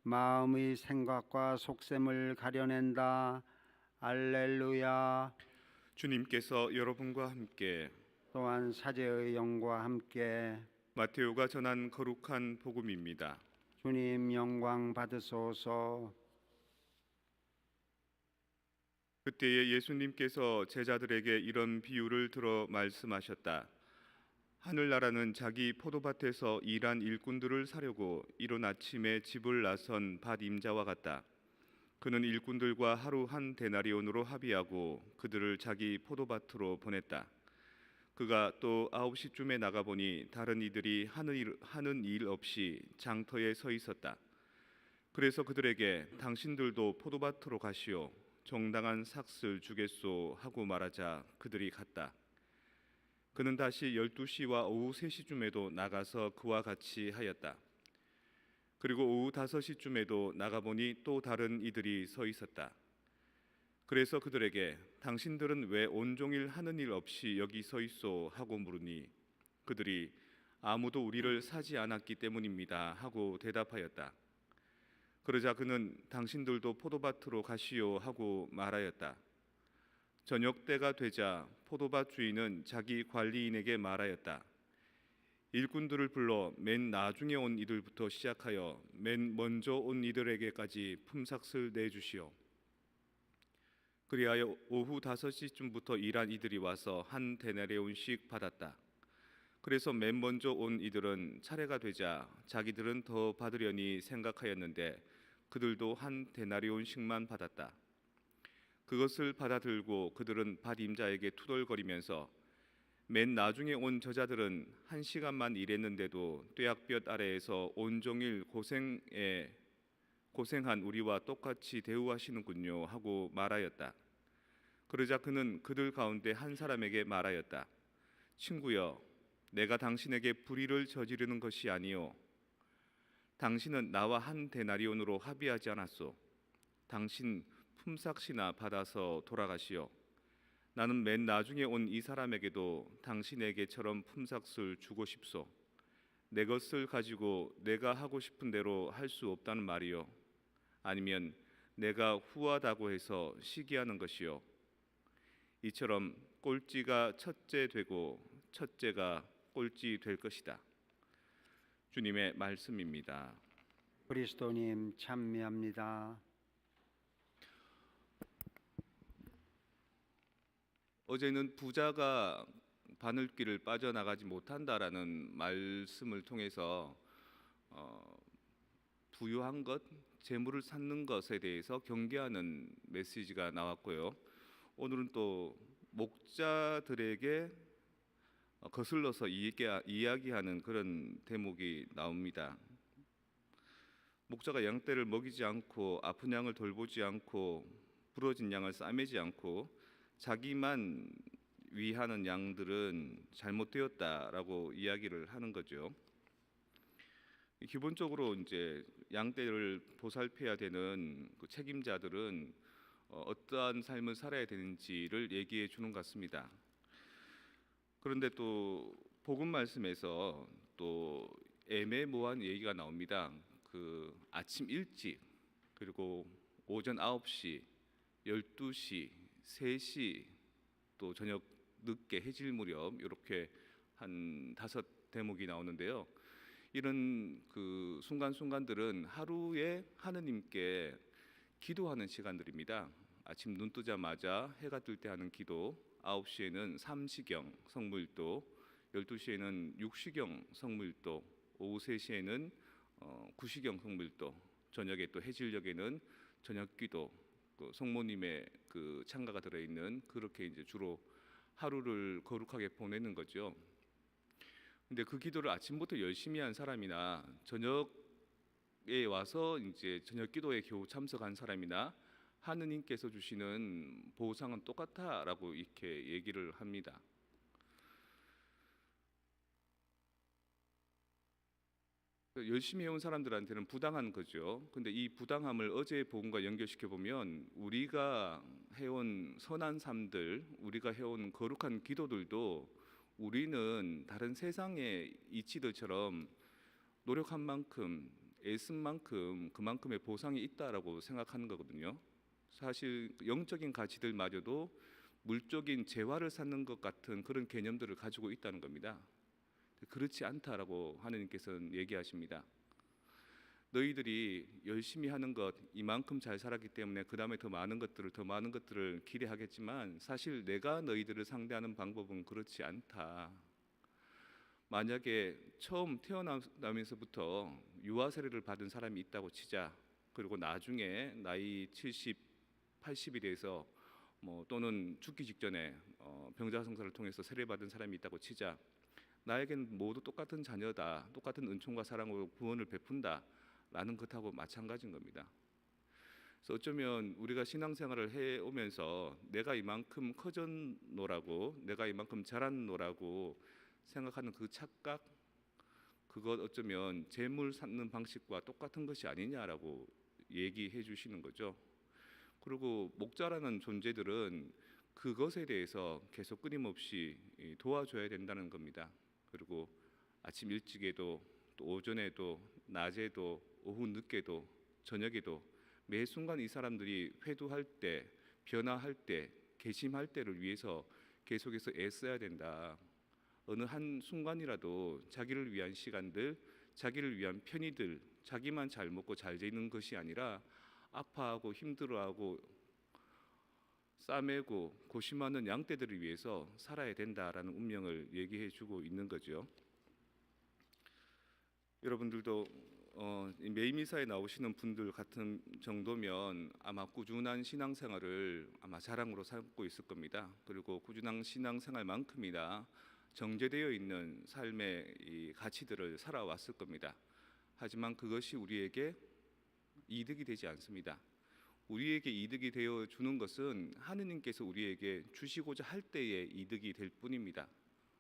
마음의 생각과 속셈을 가려낸다. 알렐루야. 주님께서 여러분과 함께 또한 사제의 영과 함께 마테오가 전한 거룩한 복음입니다. 주님 영광 받으소서. 그때에 예수님께서 제자들에게 이런 비유를 들어 말씀하셨다. 하늘나라는 자기 포도밭에서 일한 일꾼들을 사려고 이른 아침에 집을 나선 밭 임자와 같다. 그는 일꾼들과 하루 한 데나리온으로 합의하고 그들을 자기 포도밭으로 보냈다. 그가 또 9시쯤에 나가보니 다른 이들이 하는 일 없이 장터에 서 있었다. 그래서 그들에게 당신들도 포도밭으로 가시오. 정당한 삭슬 주겠소 하고 말하자 그들이 갔다. 그는 다시 12시와 오후 3시쯤에도 나가서 그와 같이 하였다. 그리고 오후 5시쯤에도 나가보니 또 다른 이들이 서 있었다. 그래서 그들에게 당신들은 왜 온종일 하는 일 없이 여기 서 있소 하고 물으니 그들이 아무도 우리를 사지 않았기 때문입니다 하고 대답하였다. 그러자 그는 당신들도 포도밭으로 가시오 하고 말하였다. 저녁 때가 되자 포도밭 주인은 자기 관리인에게 말하였다. 일꾼들을 불러 맨 나중에 온 이들부터 시작하여 맨 먼저 온 이들에게까지 품삯을 내주시오. 그리하여 오후 5시쯤부터 일한 이들이 와서 한 데나리온씩 받았다. 그래서 맨 먼저 온 이들은 차례가 되자 자기들은 더 받으려니 생각하였는데 그들도 한 데나리온씩만 받았다. 그것을 받아들고 그들은 밭 임자에게 투덜거리면서 맨 나중에 온 저자들은 1시간만 일했는데도 뙤약볕 아래에서 온종일 고생한 우리와 똑같이 대우하시는군요 하고 말하였다. 그러자 그는 그들 가운데 한 사람에게 말하였다. 친구여, 내가 당신에게 불의를 저지르는 것이 아니요 당신은 나와 한 데나리온으로 합의하지 않았소. 당신 품삯이나 받아서 돌아가시오. 나는 맨 나중에 온 이 사람에게도 당신에게처럼 품삯을 주고 싶소. 내 것을 가지고 내가 하고 싶은 대로 할 수 없다는 말이요 아니면 내가 후하다고 해서 시기하는 것이요 이처럼 꼴찌가 첫째 되고 첫째가 꼴찌 될 것이다. 주님의 말씀입니다. 그리스도님 찬미합니다. 어제는 부자가 바늘길을 빠져나가지 못한다라는 말씀을 통해서 부유한 것, 재물을 쌓는 것에 대해서 경계하는 메시지가 나왔고요. 오늘은 또 목자들에게 거슬러서 이야기하는 그런 대목이 나옵니다. 목자가 양떼를 먹이지 않고 아픈 양을 돌보지 않고 부러진 양을 싸매지 않고 자기만 위하는 양들은 잘못되었다라고 이야기를 하는 거죠. 기본적으로 이제 양떼를 보살펴야 되는 그 책임자들은 어떠한 삶을 살아야 되는지를 얘기해 주는 것 같습니다. 그런데 또 복음 말씀에서 또 애매모호한 얘기가 나옵니다. 그 아침 일찍 그리고 오전 9시, 12시, 3시 또 저녁 늦게 해질 무렵 이렇게 한 5대목이 나오는데요. 이런 그 순간순간들은 하루에 하느님께 기도하는 시간들입니다. 아침 눈 뜨자마자 해가 뜰 때 하는 기도, 9시에는 삼시경 성물도, 12시에는 육시경 성물도, 오후 3시에는 구시경 성물도, 저녁에 또 해질녘에는 저녁기도, 그 성모님의 그 창가가 들어있는 그렇게 이제 주로 하루를 거룩하게 보내는 거죠. 근데 그 기도를 아침부터 열심히 한 사람이나 저녁에 와서 이제 저녁 기도에 겨우 참석한 사람이나 하느님께서 주시는 보상은 똑같다라고 이렇게 얘기를 합니다. 열심히 해온 사람들한테는 부당한 거죠. 근데 이 부당함을 어제의 복음과 연결시켜 보면 우리가 해온 선한 삶들, 우리가 해온 거룩한 기도들도 우리는 다른 세상의 이치들처럼 노력한 만큼 애쓴 만큼 그만큼의 보상이 있다라고 생각하는 거거든요. 사실 영적인 가치들마저도 물적인 재화를 쌓는 것 같은 그런 개념들을 가지고 있다는 겁니다. 그렇지 않다라고 하느님께서는 얘기하십니다. 너희들이 열심히 하는 것 이만큼 잘 살았기 때문에 그 다음에 더 많은 것들을 기대하겠지만 사실 내가 너희들을 상대하는 방법은 그렇지 않다. 만약에 처음 태어나면서부터 유아 세례를 받은 사람이 있다고 치자. 그리고 나중에 나이 70, 80이 돼서 또는 죽기 직전에 병자성사를 통해서 세례받은 사람이 있다고 치자. 나에겐 모두 똑같은 자녀다. 똑같은 은총과 사랑으로 구원을 베푼다. 라는 것하고 마찬가지인 겁니다. 그래서 어쩌면 우리가 신앙생활을 해오면서 내가 이만큼 커졌노라고, 내가 이만큼 자랐노라고 생각하는 그 착각, 그것 어쩌면 재물 쌓는 방식과 똑같은 것이 아니냐라고 얘기해 주시는 거죠. 그리고 목자라는 존재들은 그것에 대해서 계속 끊임없이 도와줘야 된다는 겁니다. 그리고 아침 일찍에도 또 오전에도 낮에도 오후 늦게도 저녁에도 매 순간 이 사람들이 회도할 때, 변화할 때, 개심할 때를 위해서 계속해서 애써야 된다. 어느 한 순간이라도 자기를 위한 시간들, 자기를 위한 편의들, 자기만 잘 먹고 잘 지는 것이 아니라 아파하고 힘들어하고 싸매고 고심하는 양떼들을 위해서 살아야 된다라는 운명을 얘기해 주고 있는 거죠. 여러분들도 매일미사에 나오시는 분들 같은 정도면 아마 꾸준한 신앙생활을 아마 자랑으로 삼고 있을 겁니다. 그리고 꾸준한 신앙생활만큼이나 정제되어 있는 삶의 이 가치들을 살아왔을 겁니다. 하지만 그것이 우리에게 이득이 되지 않습니다. 우리에게 이득이 되어 주는 것은 하느님께서 우리에게 주시고자 할 때에 이득이 될 뿐입니다.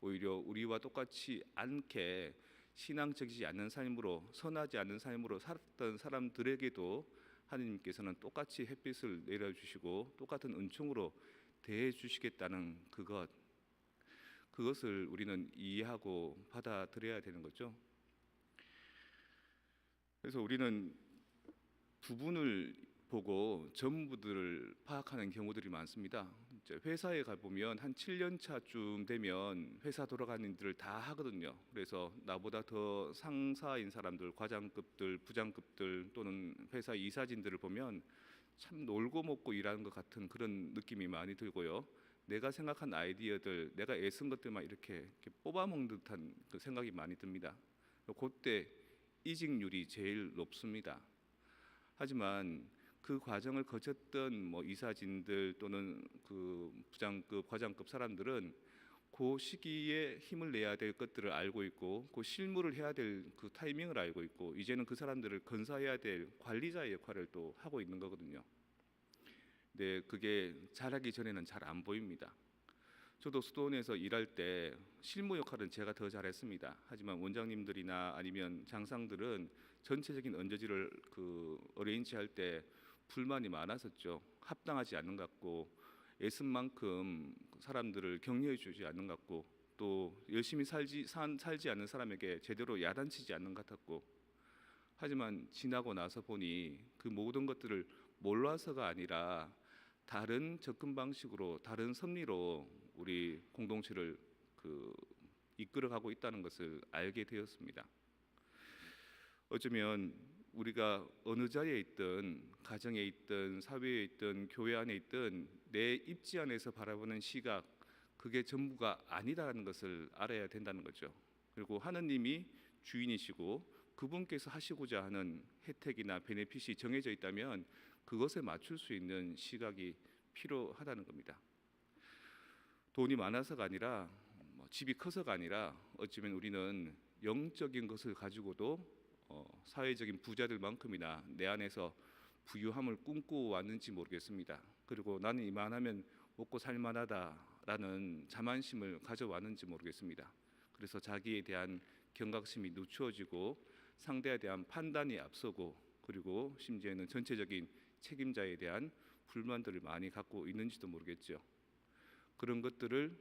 오히려 우리와 똑같이 않게 신앙적이지 않는 삶으로, 선하지 않은 삶으로 살았던 사람들에게도 하느님께서는 똑같이 햇빛을 내려주시고 똑같은 은총으로 대해 주시겠다는 그것을 우리는 이해하고 받아들여야 되는 거죠. 그래서 우리는 부분을 보고 전부들을 파악하는 경우들이 많습니다. 회사에 가보면 한 7년 차쯤 되면 회사 돌아가는 일을 다 하거든요. 그래서 나보다 더 상사인 사람들, 과장급들, 부장급들 또는 회사 이사진들을 보면 참 놀고 먹고 일하는 것 같은 그런 느낌이 많이 들고요. 내가 생각한 아이디어들, 내가 애쓴 것들만 이렇게 뽑아먹는 듯한 그 생각이 많이 듭니다. 그때 이직률이 제일 높습니다. 하지만 그 과정을 거쳤던 이사진들 또는 그 부장급, 과장급 사람들은 그 시기에 힘을 내야 될 것들을 알고 있고 그 실무를 해야 될 그 타이밍을 알고 있고 이제는 그 사람들을 건사해야 될 관리자의 역할을 또 하고 있는 거거든요. 근데 그게 잘하기 전에는 잘 안 보입니다. 저도 수도원에서 일할 때 실무 역할은 제가 더 잘했습니다. 하지만 원장님들이나 아니면 장상들은 전체적인 언저지를 어레인지할 때 불만이 많았었죠. 합당하지 않는 것 같고 애쓴 만큼 사람들을 격려해 주지 않는 것 같고 또 열심히 살지 않는 사람에게 제대로 야단치지 않는 것 같았고 하지만 지나고 나서 보니 그 모든 것들을 몰라서가 아니라 다른 접근 방식으로 다른 섭리로 우리 공동체를 이끌어가고 있다는 것을 알게 되었습니다. 어쩌면 우리가 어느 자리에 있든 가정에 있든 사회에 있든 교회 안에 있든 내 입지 안에서 바라보는 시각 그게 전부가 아니다라는 것을 알아야 된다는 거죠. 그리고 하느님이 주인이시고 그분께서 하시고자 하는 혜택이나 베네핏이 정해져 있다면 그것에 맞출 수 있는 시각이 필요하다는 겁니다. 돈이 많아서가 아니라 집이 커서가 아니라 어쩌면 우리는 영적인 것을 가지고도 사회적인 부자들만큼이나 내 안에서 부유함을 꿈꿔왔는지 모르겠습니다. 그리고 나는 이만하면 먹고 살만하다라는 자만심을 가져왔는지 모르겠습니다. 그래서 자기에 대한 경각심이 늦추어지고 상대에 대한 판단이 앞서고 그리고 심지어는 전체적인 책임자에 대한 불만들을 많이 갖고 있는지도 모르겠죠. 그런 것들을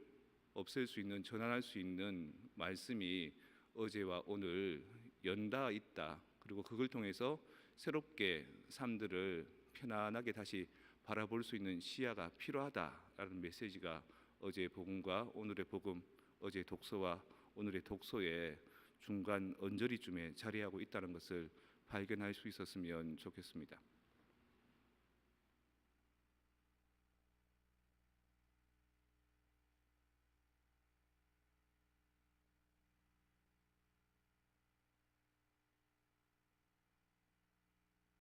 없앨 수 있는, 전환할 수 있는 말씀이 어제와 오늘 연달아 있다. 그리고 그걸 통해서 새롭게 삶들을 편안하게 다시 바라볼 수 있는 시야가 필요하다라는 메시지가 어제의 복음과 오늘의 복음, 어제의 독서와 오늘의 독서의 중간 언저리쯤에 자리하고 있다는 것을 발견할 수 있었으면 좋겠습니다.